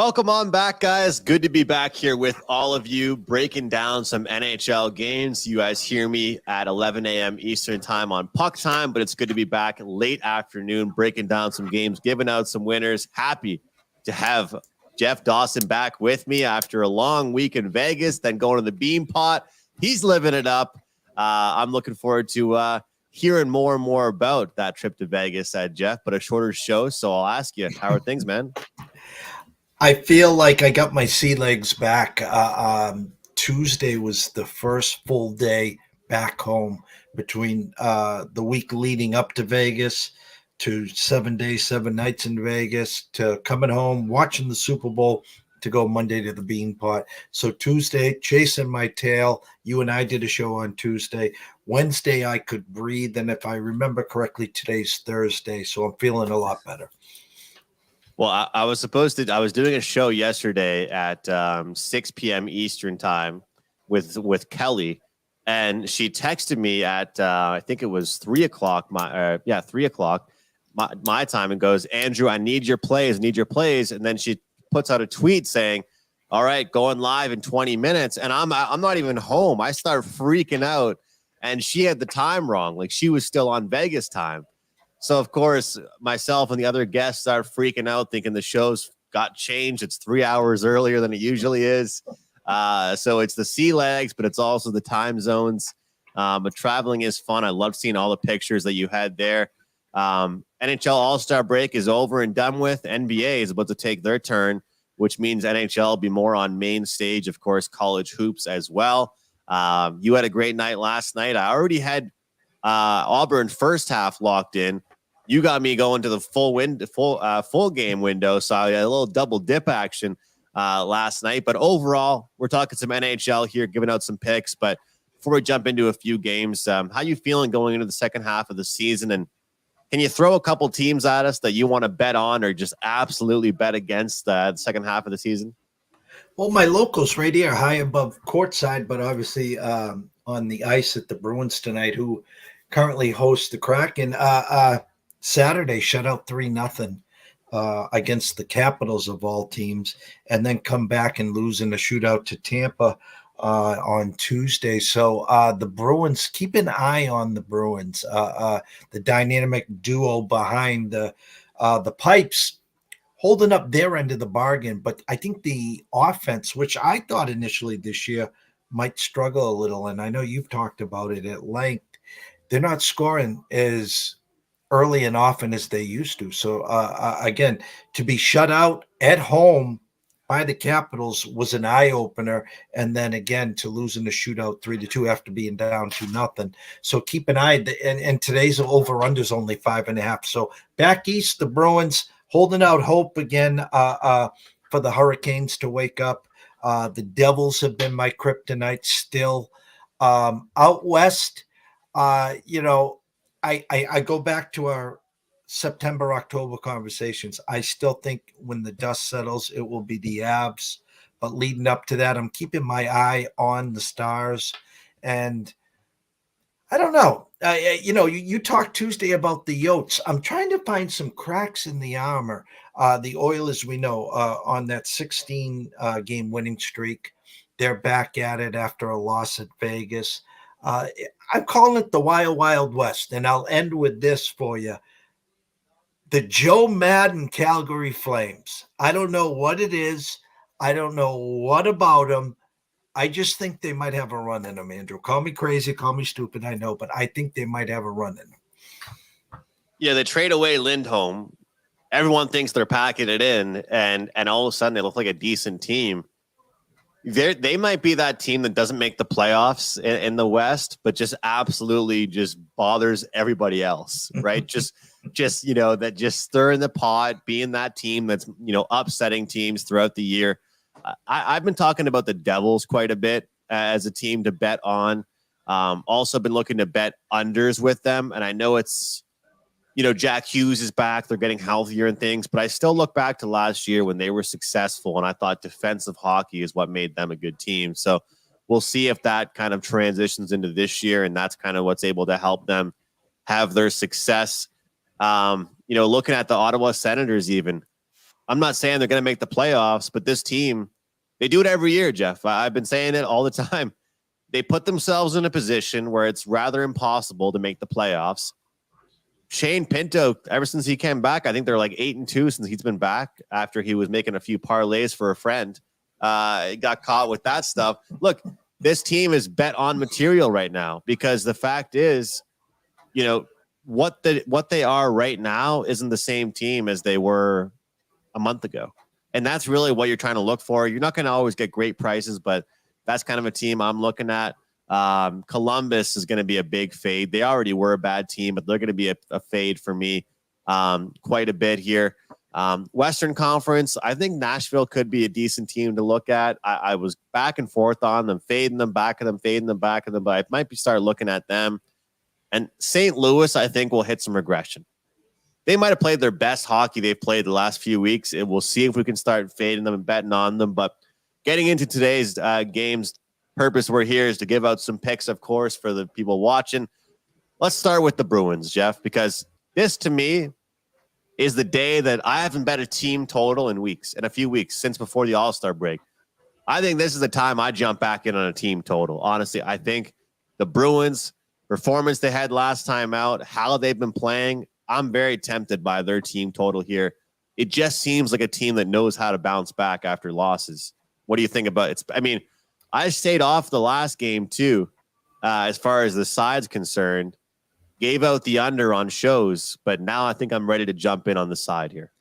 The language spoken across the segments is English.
Welcome on back, guys. Good to be back here with all of you, breaking down some NHL games. You guys hear me at 11 a.m. Eastern time on Puck Time, but it's good to be back late afternoon, breaking down some games, giving out some winners. Happy to have Jeff Dawson back with me after a long week in Vegas, then going to the Bean Pot. He's living it up. I'm looking forward to hearing more and more about that trip to Vegas, Jeff, but a shorter show. So I'll ask you, how are things, man? I feel like I got my sea legs back. Tuesday was the first full day back home between the week leading up to Vegas to 7 days, 7 nights in Vegas to coming home, watching the Super Bowl to go Monday to the Bean Pot. So Tuesday, chasing my tail. You and I did a show on Tuesday. Wednesday, I could breathe. And if I remember correctly, today's Thursday. So I'm feeling a lot better. Well, I was doing a show yesterday at 6 p.m. Eastern time with Kelly, and she texted me at I think it was 3 o'clock 3 o'clock my time, and goes, Andrew, I need your plays, and then she puts out a tweet saying, all right, going live in 20 minutes, and I'm not even home. I start freaking out, and she had the time wrong, like she was still on Vegas time. So, of course, myself and the other guests are freaking out, thinking the show's got changed. It's 3 hours earlier than it usually is. So it's the sea legs, but it's also the time zones. But traveling is fun. I love seeing all the pictures that you had there. NHL All-Star break is over and done with. NBA is about to take their turn, which means NHL will be more on main stage, of course, college hoops as well. You had a great night last night. I already had Auburn first half locked in. You got me going to the full game window, so I had a little double dip action last night. But overall, we're talking some NHL here, giving out some picks. But before we jump into a few games, how you feeling going into the second half of the season? And can you throw a couple teams at us that you want to bet on or just absolutely bet against the second half of the season? Well, my locals right here, high above courtside, but obviously on the ice at the Bruins tonight, who currently host the Kraken. Saturday shut out 3-0 against the Capitals of all teams, and then come back and lose in a shootout to Tampa on Tuesday. So the Bruins, keep an eye on the Bruins, the dynamic duo behind the pipes, holding up their end of the bargain. But I think the offense, which I thought initially this year might struggle a little, and I know you've talked about it at length, they're not scoring as early and often as they used to. So, again, to be shut out at home by the Capitals was an eye-opener. And then, again, to lose in the shootout 3-2 after being down 2-0. So keep an eye. And today's over-under is only 5.5. So back east, the Bruins holding out hope again for the Hurricanes to wake up. The Devils have been my kryptonite still. Out west, I go back to our September, October conversations. I still think when the dust settles, it will be the Avs. But leading up to that, I'm keeping my eye on the Stars. And I don't know. You talked Tuesday about the Yotes. I'm trying to find some cracks in the armor. The Oilers, we know, on that 16-game winning streak, they're back at it after a loss at Vegas. I'm calling it the Wild Wild West, and I'll end with this for you. The Joe Madden Calgary Flames. I don't know what it is. I don't know what about them. I just think they might have a run in them, Andrew. Call me crazy, call me stupid, I know, but I think they might have a run in them. Yeah, they trade away Lindholm. Everyone thinks they're packing it in, and all of a sudden they look like a decent team. They might be that team that doesn't make the playoffs in the West, but just absolutely just bothers everybody else, right? just that just stirring the pot, being that team that's upsetting teams throughout the year. I've been talking about the Devils quite a bit as a team to bet on. Also been looking to bet unders with them, and I know it's Jack Hughes is back. They're getting healthier and things, but I still look back to last year when they were successful, and I thought defensive hockey is what made them a good team. So we'll see if that kind of transitions into this year, and that's kind of what's able to help them have their success. Looking at the Ottawa Senators even, I'm not saying they're going to make the playoffs, but this team, they do it every year, Jeff. I've been saying it all the time. They put themselves in a position where it's rather impossible to make the playoffs. Shane Pinto, ever since he came back, I think they're like 8-2 since he's been back after he was making a few parlays for a friend. Got caught with that stuff. Look, this team is bet on material right now because the fact is, what they are right now isn't the same team as they were a month ago. And that's really what you're trying to look for. You're not going to always get great prices, but that's kind of a team I'm looking at. Columbus is going to be a big fade. They already were a bad team, but they're going to be a fade for me quite a bit here. Western Conference, I think Nashville could be a decent team to look at. I was back and forth on them, fading them, back of them, fading them, back of them, but I might be start looking at them. And St. Louis, I think, will hit some regression. They might have played their best hockey they've played the last few weeks. And we'll see if we can start fading them and betting on them. But getting into today's games, purpose we're here is to give out some picks, of course, for the people watching. Let's start with the Bruins, Jeff, because this, to me, is the day that I haven't bet a team total in a few weeks, since before the All-Star break. I think this is the time I jump back in on a team total. Honestly, I think the Bruins performance they had last time out, how they've been playing, I'm very tempted by their team total here. It just seems like a team that knows how to bounce back after losses. What do you think about it? I mean, I stayed off the last game too, as far as the side's concerned. Gave out the under on shows, but now I think I'm ready to jump in on the side here.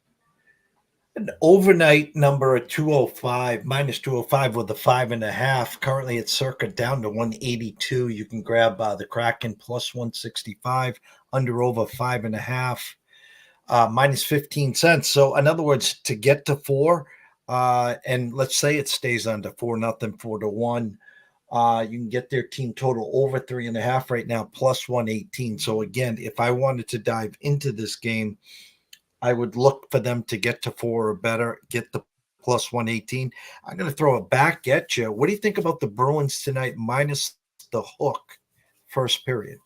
An overnight number of 205, minus 205 with a 5.5. Currently it's circa down to 182. You can grab the Kraken plus 165, under over 5.5, minus 15 cents. So in other words, to get to 4, and let's say it stays under 4-0, 4-1. You can get their team total over 3.5 right now, plus 118. So again, if I wanted to dive into this game, I would look for them to get to 4 or better, get the plus 118. I'm going to throw it back at you. What do you think about the Bruins tonight minus the hook first period?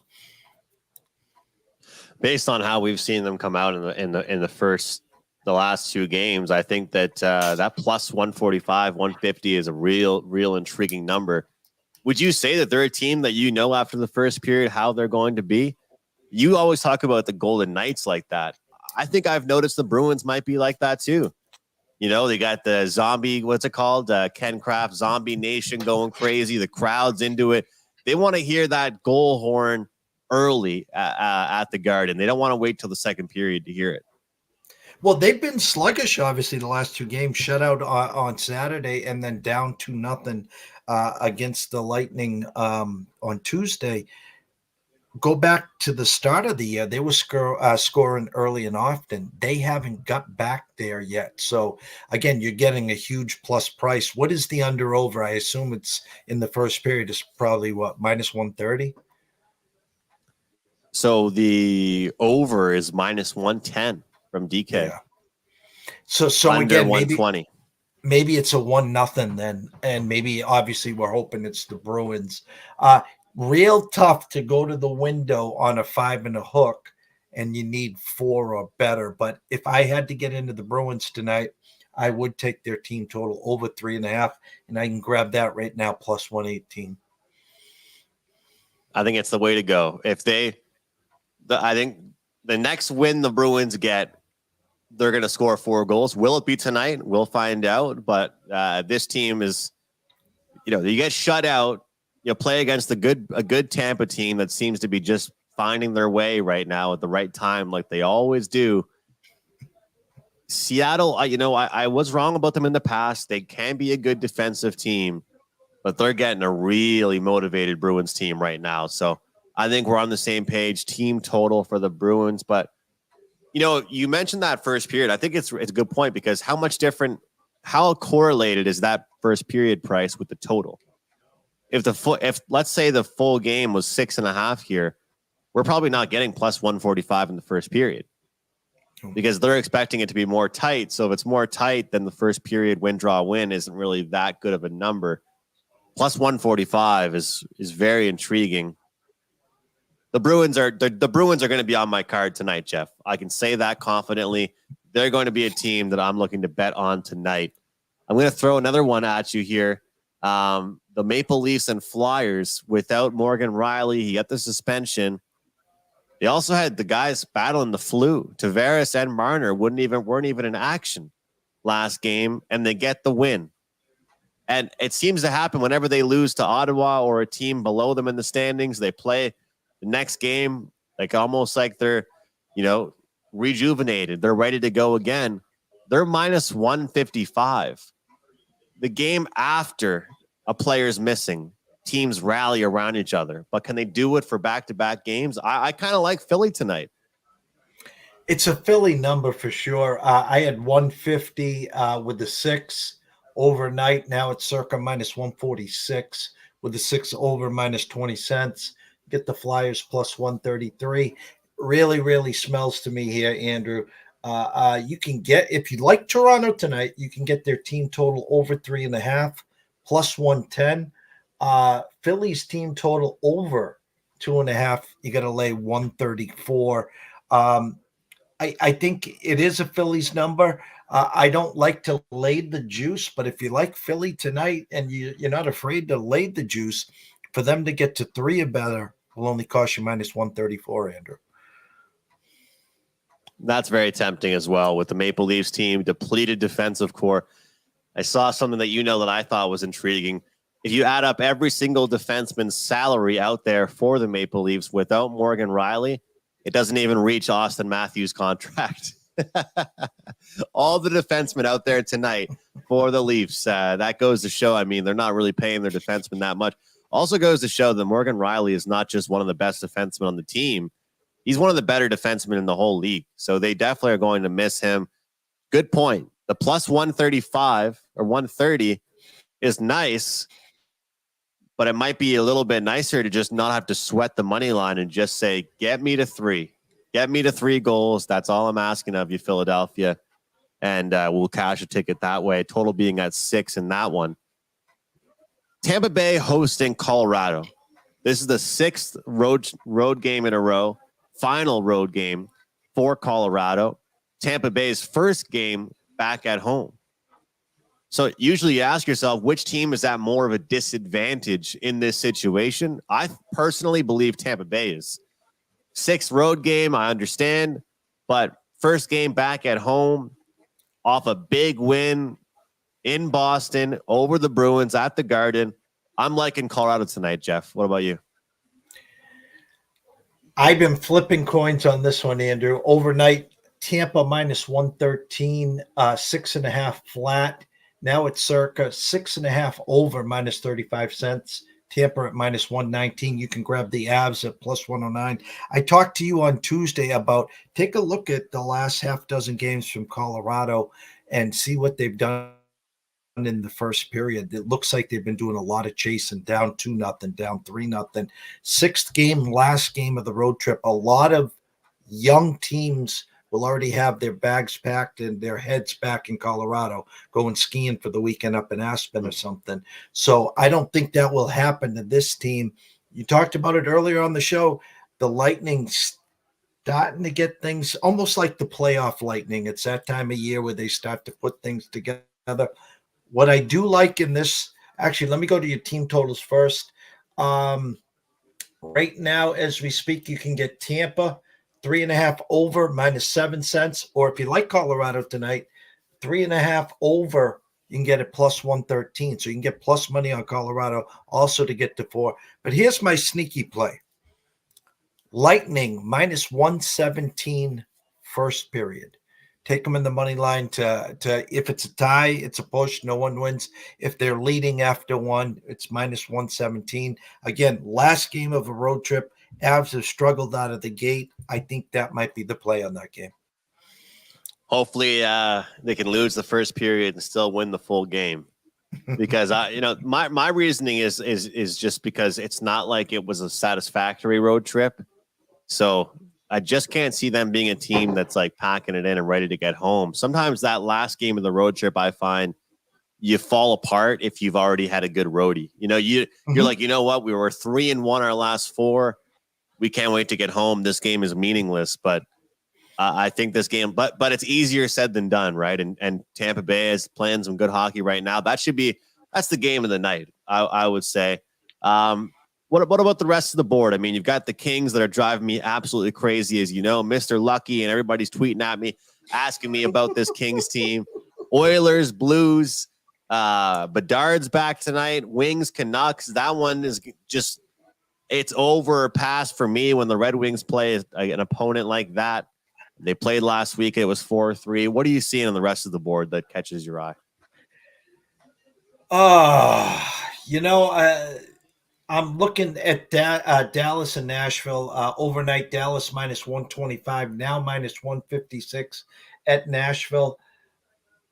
Based on how we've seen them come out in the last 2 games, I think that that plus 145, 150 is a real intriguing number. Would you say that they're a team that after the first period how they're going to be? You always talk about the Golden Knights like that. I think I've noticed the Bruins might be like that too. They got the zombie, what's it called? Ken Kraft Zombie Nation going crazy. The crowd's into it. They want to hear that goal horn early at the Garden. They don't want to wait till the second period to hear it. Well, they've been sluggish, obviously, the last 2 games. Shut out on Saturday and then down 2-0 against the Lightning on Tuesday. Go back to the start of the year. They were scoring early and often. They haven't got back there yet. So, again, you're getting a huge plus price. What is the under-over? I assume it's in the first period. It's probably, minus 130? So the over is minus 110 from DK. Yeah. So under again, 120. Maybe it's a 1-0 then, and maybe obviously we're hoping it's the Bruins. Real tough to go to the window on a 5 and a hook, and you need 4 or better. But if I had to get into the Bruins tonight, I would take their team total over 3.5, and I can grab that right now plus 118. I think it's the way to go. I think the next win the Bruins get, they're going to score 4 goals. Will it be tonight? We'll find out. But this team is, you get shut out. You play against a good Tampa team that seems to be just finding their way right now at the right time, like they always do. Seattle, I was wrong about them in the past. They can be a good defensive team, but they're getting a really motivated Bruins team right now. So I think we're on the same page. Team total for the Bruins, but you mentioned that first period. I think it's a good point because how correlated is that first period price with the total? If let's say the full game was 6.5 here, we're probably not getting plus 145 in the first period because they're expecting it to be more tight. So if it's more tight, then the first period win, draw, win isn't really that good of a number. Plus 145 is very intriguing. The Bruins are going to be on my card tonight, Jeff. I can say that confidently. they're going to be a team that I'm looking to bet on tonight. I'm going to throw another one at you here. The Maple Leafs and Flyers without Morgan Riley. He got the suspension. They also had the guys battling the flu. Tavares and Marner weren't even in action last game, and they get the win. And it seems to happen whenever they lose to Ottawa or a team below them in the standings. They play the next game like almost like they're, rejuvenated. They're ready to go again. They're minus 155. The game after a player's missing, teams rally around each other. But can they do it for back-to-back games? I kind of like Philly tonight. It's a Philly number for sure. I had 150 with the 6 overnight. Now it's circa minus 146 with the 6 over minus 20 cents. Get the Flyers plus 133. Really, really smells to me here, Andrew. You can get, if you like Toronto tonight, you can get their team total over 3.5 plus 110. Philly's team total over 2.5. You got to lay 134. I think it is a Phillies number. I don't like to lay the juice, but if you like Philly tonight and you're not afraid to lay the juice, for them to get to 3 or better will only cost you minus 134, Andrew. That's very tempting as well with the Maple Leafs team, depleted defensive core. I saw something that I thought was intriguing. If you add up every single defenseman's salary out there for the Maple Leafs without Morgan Riley, it doesn't even reach Austin Matthews' contract. All the defensemen out there tonight for the Leafs. That goes to show, they're not really paying their defensemen that much. Also goes to show that Morgan Riley is not just one of the best defensemen on the team. He's one of the better defensemen in the whole league. So they definitely are going to miss him. Good point. The plus 135 or 130 is nice, but it might be a little bit nicer to just not have to sweat the money line and just say, get me to 3. Get me to 3 goals. That's all I'm asking of you, Philadelphia. And we'll cash a ticket that way. Total being at 6 in that one. Tampa Bay hosting Colorado. This is the 6th road game in a row. Final road game for Colorado. Tampa Bay's first game back at home. So usually you ask yourself, which team is at more of a disadvantage in this situation? I personally believe Tampa Bay is. 6th road game, I understand, but first game back at home off a big win in Boston over the Bruins at the Garden. I'm liking Colorado tonight, Jeff. What about you? I've been flipping coins on this one, Andrew. Overnight, Tampa minus 113, 6.5 flat. Now it's circa 6.5 over minus 35 cents. Tampa at minus 119. You can grab the Avs at plus 109. I talked to you on Tuesday about take a look at the last half dozen games from Colorado and see what they've done in the first period. It looks like they've been doing a lot of chasing, down 2-0, down 3-0. 6th game, last game of the road trip. A lot of young teams will already have their bags packed and their heads back in Colorado, going skiing for the weekend up in Aspen or something. So I don't think that will happen to this team. You talked about it earlier on the show. The Lightning starting to get things almost like the playoff Lightning. It's that time of year where they start to put things together. What I do like in this, actually, let me go to your team totals first. Right now, as we speak, you can get Tampa 3.5 over minus 7 cents. Or if you like Colorado tonight, 3.5 over, you can get it plus 113. So you can get plus money on Colorado also to get to 4. But here's my sneaky play. Lightning minus 117 first period. Take them in the money line to if it's a tie, it's a push. No one wins. If they're leading after 1, it's minus 117. Again, last game of a road trip. Avs have struggled out of the gate. I think that might be the play on that game. Hopefully they can lose the first period and still win the full game. Because my reasoning is just because it's not like it was a satisfactory road trip. So I just can't see them being a team that's like packing it in and ready to get home. Sometimes that last game of the road trip, I find you fall apart if you've already had a good roadie. You're like, you know what? We were 3-1 our last 4. We can't wait to get home. This game is meaningless. But I think this game, but it's easier said than done, right? And Tampa Bay is playing some good hockey right now. That's the game of the night, I would say. What about the rest of the board? I mean, you've got the Kings that are driving me absolutely crazy, as you know, Mr. Lucky, and everybody's tweeting at me, asking me about this Kings team. Oilers, Blues, Bedard's back tonight. Wings, Canucks. That one is just, it's over or past for me when the Red Wings play an opponent like that. They played last week. It was 4-3. What are you seeing on the rest of the board that catches your eye? I'm looking at Dallas and Nashville. Overnight, Dallas minus 125, now minus 156 at Nashville.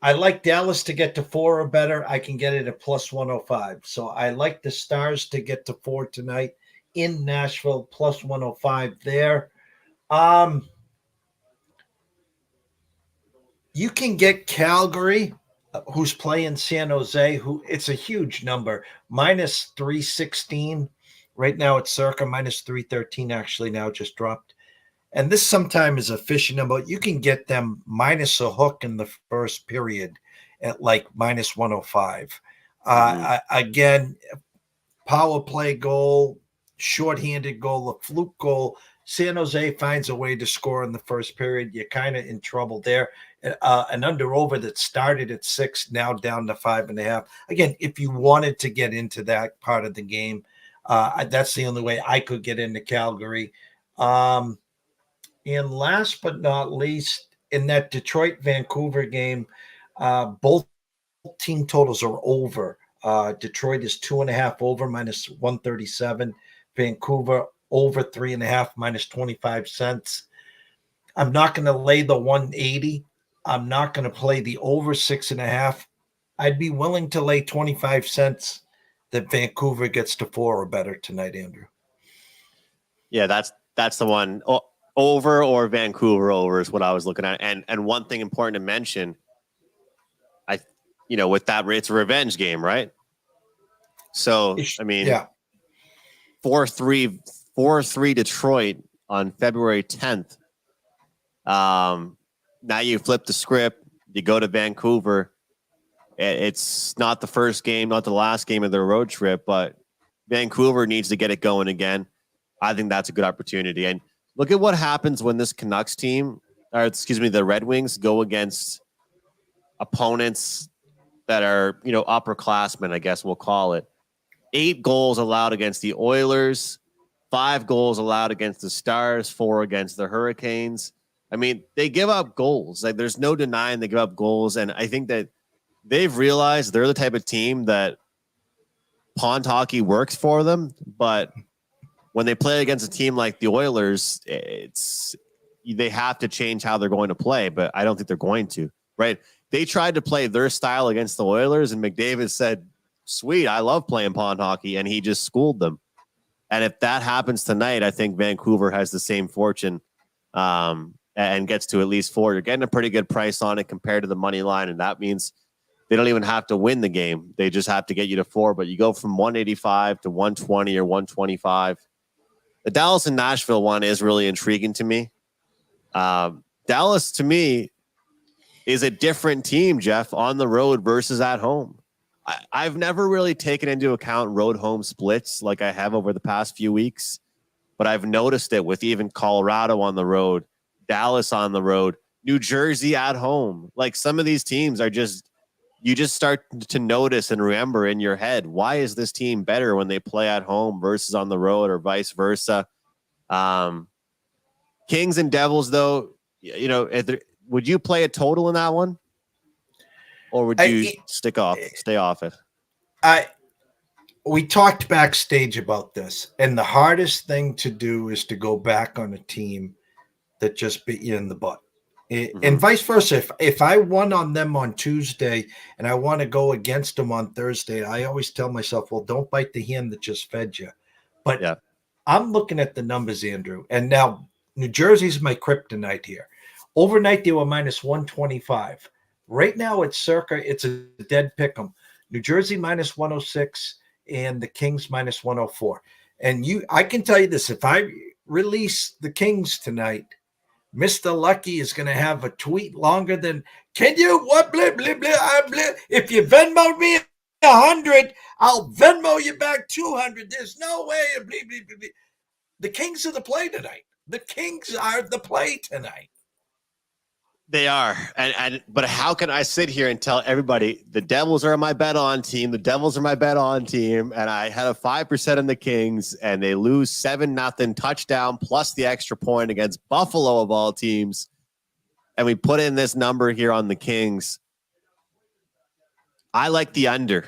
I like Dallas to get to 4 or better. I can get it at plus 105. So I like the Stars to get to 4 tonight in Nashville, plus 105 there. You can get Calgary, who's playing San Jose, who it's a huge number, minus 316. Right now it's circa minus 313, actually now just dropped. And this sometimes is a fishy number. You can get them minus a hook in the first period at like minus 105. Again, power play goal, shorthanded goal, a fluke goal. San Jose finds a way to score in the first period. You're kind of in trouble there. An under over that started at 6, now down to 5.5. Again, if you wanted to get into that part of the game, that's the only way I could get into Calgary. And last but not least, in that Detroit-Vancouver game, both team totals are over. Detroit is 2.5 over, minus 137. Vancouver over 3.5, minus 25 cents. I'm not going to lay the 180. I'm not going to play the over 6.5. I'd be willing to lay 25 cents that Vancouver gets to 4 or better tonight, Andrew. Yeah, that's the one. Over or Vancouver over is what I was looking at. And one thing important to mention, with that, it's a revenge game, right? So, I mean, yeah. 4-3 Detroit on February 10th. Now you flip the script, you go to Vancouver. It's not the first game, not the last game of their road trip, but Vancouver needs to get it going again. I think that's a good opportunity. And look at what happens when this Canucks team, the Red Wings, go against opponents that are, upperclassmen, I guess we'll call it. 8 goals allowed against the Oilers, 5 goals allowed against the Stars, 4 against the Hurricanes. I mean, they give up goals. Like, there's no denying they give up goals. And I think that they've realized they're the type of team that pond hockey works for them. But when they play against a team like the Oilers, they have to change how they're going to play. But I don't think they're going to, right? They tried to play their style against the Oilers, and McDavid said, sweet, I love playing pond hockey. And he just schooled them. And if that happens tonight, I think Vancouver has the same fortune. And gets to at least 4. You're getting a pretty good price on it compared to the money line, and that means they don't even have to win the game. They just have to get you to 4, but you go from 185 to 120 or 125. The Dallas and Nashville one is really intriguing to me. Dallas, to me, is a different team, Jeff, on the road versus at home. I've never really taken into account road-home splits like I have over the past few weeks, but I've noticed it with even Colorado on the road, Dallas on the road, New Jersey at home. Like, some of these teams are you just start to notice and remember in your head, why is this team better when they play at home versus on the road, or vice versa? Kings and Devils, though, would you play a total in that one? Or would you stay off it? We talked backstage about this, and the hardest thing to do is to go back on a team that just beat you in the butt. And vice versa. If I won on them on Tuesday and I want to go against them on Thursday, I always tell myself, well, don't bite the hand that just fed you. But yeah. I'm looking at the numbers, Andrew. And now New Jersey's my kryptonite here. Overnight, they were minus 125. Right now, it's a dead pick 'em. New Jersey minus 106 and the Kings minus 104. And I can tell you this, if I release the Kings tonight, Mr. Lucky is going to have a tweet longer than, can you, what, blah, blah, blah, blah. If you Venmo me 100, I'll Venmo you back 200. There's no way. Blah, blah, blah, blah. The Kings are the play tonight. The Kings are the play tonight. They are. But how can I sit here and tell everybody the Devils are my bet on team? The Devils are my bet on team. And I had a 5% on the Kings, and they lose 7-0 touchdown plus the extra point against Buffalo of all teams. And we put in this number here on the Kings. I like the under.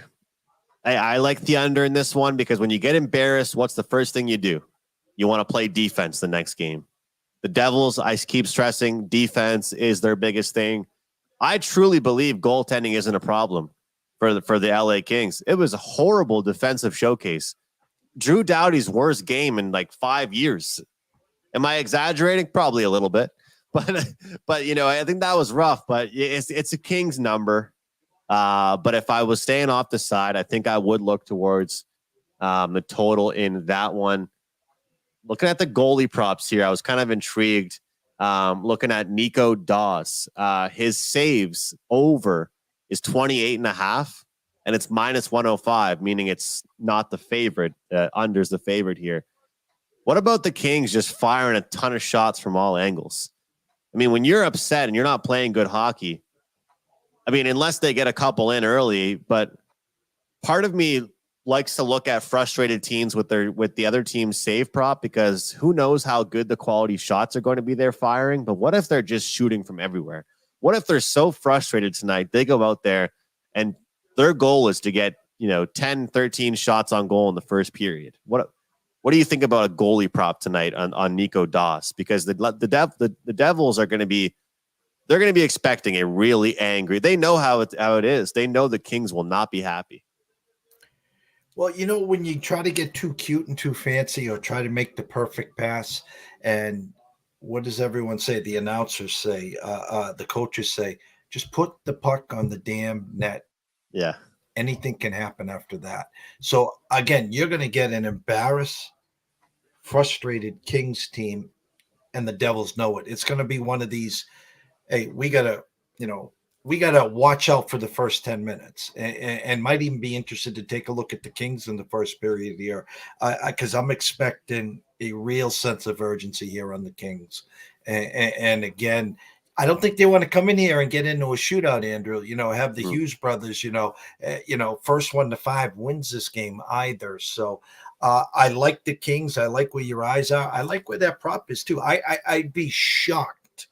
I like the under in this one because when you get embarrassed, what's the first thing you do? You want to play defense the next game. The Devils, I keep stressing, defense is their biggest thing. I truly believe goaltending isn't a problem for the LA Kings. It was a horrible defensive showcase. Drew Doughty's worst game in like 5 years. Am I exaggerating? Probably a little bit, but you know, I think that was rough. But it's a Kings number. But if I was staying off the side, I think I would look towards the total in that one. Looking at the goalie props here, I was kind of intrigued. Looking at Nico Daws, his saves over is 28.5, and it's minus 105, meaning it's not the favorite. Under's the favorite here. What about the Kings just firing a ton of shots from all angles? I mean, when you're upset and you're not playing good hockey, I mean, unless they get a couple in early, but part of me likes to look at frustrated teams with the other team's save prop, because who knows how good the quality shots are going to be they're firing. But what if they're just shooting from everywhere? What if they're so frustrated tonight, they go out there and their goal is to get, 10, 13 shots on goal in the first period? What do you think about a goalie prop tonight on Nico Daws? Because the Devils are going to be, they're going to be expecting a really angry. They know how it is. They know the Kings will not be happy. Well, when you try to get too cute and too fancy or try to make the perfect pass, and what does everyone say? The announcers say, the coaches say, just put the puck on the damn net. Yeah. Anything can happen after that. So, again, you're going to get an embarrassed, frustrated Kings team, and the Devils know it. It's going to be one of these, hey, we got to watch out for the first 10 minutes and might even be interested to take a look at the Kings in the first period here, because I'm expecting a real sense of urgency here on the Kings. And again, I don't think they want to come in here and get into a shootout, Andrew, have the Hughes brothers, first 1 to 5 wins this game either. So I like the Kings. I like where your eyes are. I like where that prop is too. I'd be shocked.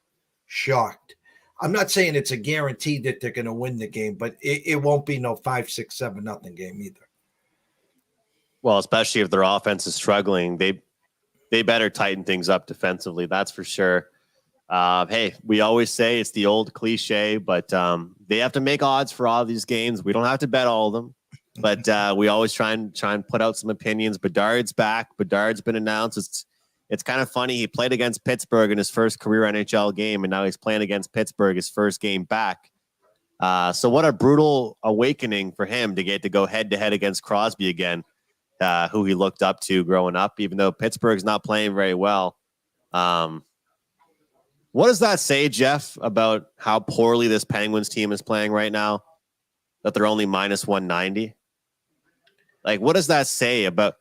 I'm not saying it's a guarantee that they're going to win the game, but it won't be no 5-6-7-0 game either. Well, especially if their offense is struggling, they better tighten things up defensively. That's for sure. Hey, we always say it's the old cliche, but they have to make odds for all these games. We don't have to bet all of them, but we always try and put out some opinions. Bedard's back. Bedard's been announced. It's kind of funny. He played against Pittsburgh in his first career NHL game, and now he's playing against Pittsburgh his first game back. So what a brutal awakening for him to get to go head-to-head against Crosby again, who he looked up to growing up, even though Pittsburgh's not playing very well. What does that say, Jeff, about how poorly this Penguins team is playing right now, that they're only minus 190? Like, what does that say about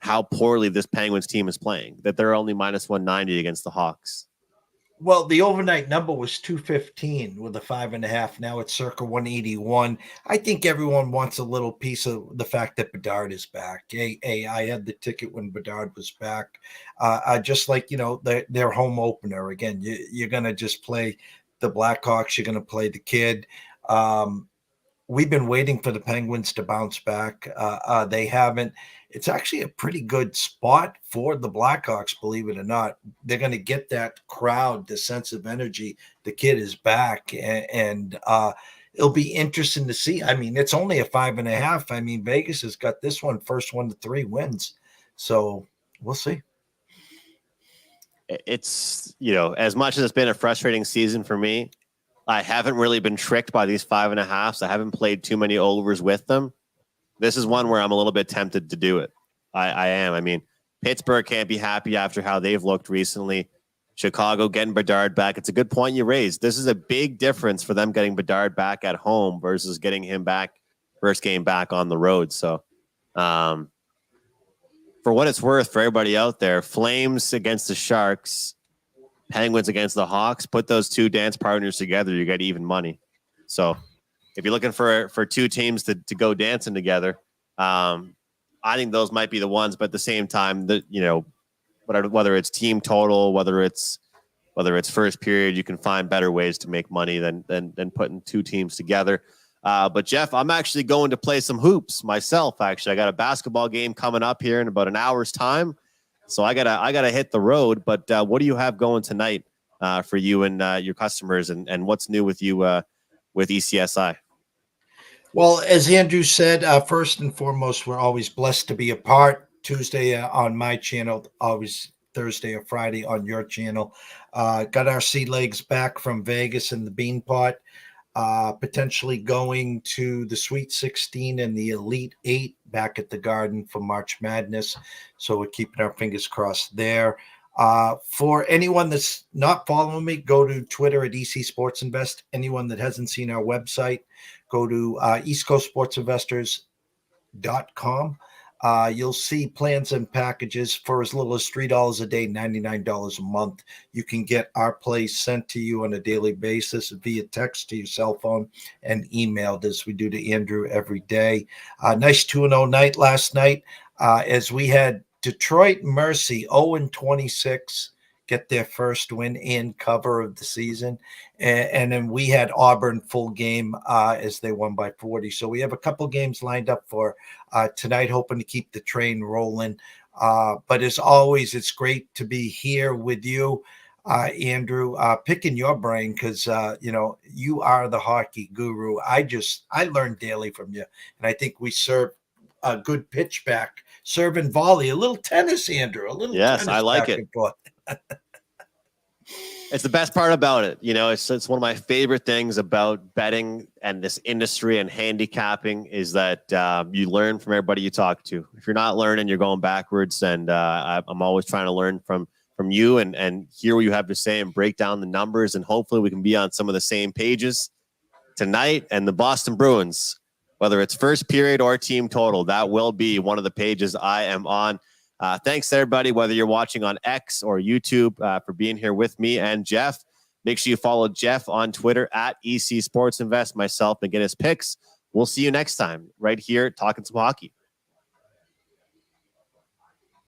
how poorly this Penguins team is playing, that they're only minus 190 against the Hawks? Well, the overnight number was 215 with a 5.5. Now it's circa 181. I think everyone wants a little piece of the fact that Bedard is back. Hey, I had the ticket when Bedard was back. Just like, their home opener. Again, you're going to just play the Blackhawks. You're going to play the kid. We've been waiting for the Penguins to bounce back. They haven't. It's actually a pretty good spot for the Blackhawks, believe it or not. They're going to get that crowd, the sense of energy. The kid is back, and it'll be interesting to see. I mean, it's only a 5.5. I mean, Vegas has got this one first 1 to 3 wins. So we'll see. It's, as much as it's been a frustrating season for me, I haven't really been tricked by these 5.5s. I haven't played too many overs with them. This is one where I'm a little bit tempted to do it. I am. I mean, Pittsburgh can't be happy after how they've looked recently. Chicago getting Bedard back. It's a good point you raised. This is a big difference for them getting Bedard back at home versus getting him back first game back on the road. So, for what it's worth for everybody out there, Flames against the Sharks, Penguins against the Hawks, put those two dance partners together, you get even money. So if you're looking for two teams to go dancing together, I think those might be the ones. But at the same time, that whether it's team total, whether it's first period, you can find better ways to make money than putting two teams together. But Jeff, I'm actually going to play some hoops myself. Actually, I got a basketball game coming up here in about an hour's time, so I gotta hit the road. But what do you have going tonight for you and your customers, and what's new with you with ECSI? Well, as Andrew said, first and foremost, we're always blessed to be a part. Tuesday on my channel, always Thursday or Friday on your channel. Got our sea legs back from Vegas in the Bean Pot. Potentially going to the Sweet 16 and the Elite 8 back at the Garden for March Madness. So we're keeping our fingers crossed there. For anyone that's not following me, go to Twitter at EC Sports Invest. Anyone that hasn't seen our website, go to eastcoastsportsinvestors.com. You'll see plans and packages for as little as $3 a day, $99 a month. You can get our plays sent to you on a daily basis via text to your cell phone and emailed, as we do to Andrew every day. Nice 2-0 night last night, as we had Detroit Mercy 0-26 get their first win and cover of the season. And then we had Auburn full game as they won by 40. So we have a couple games lined up for tonight, hoping to keep the train rolling. But as always, it's great to be here with you, Andrew, picking your brain because, you are the hockey guru. I learn daily from you. And I think we serve a good pitch back, serve and volley, a little tennis, Andrew, a little yes, tennis. I like it. It's the best part about it. It's one of my favorite things about betting and this industry and handicapping is that you learn from everybody you talk to. If you're not learning, you're going backwards. And I'm always trying to learn from you and hear what you have to say and break down the numbers. And hopefully we can be on some of the same pages tonight. And the Boston Bruins, whether it's first period or team total, that will be one of the pages I am on. Thanks to everybody, whether you're watching on X or YouTube, for being here with me and Jeff. Make sure you follow Jeff on Twitter at EC Sports Invest, myself, and get his picks. We'll see you next time right here talking some hockey.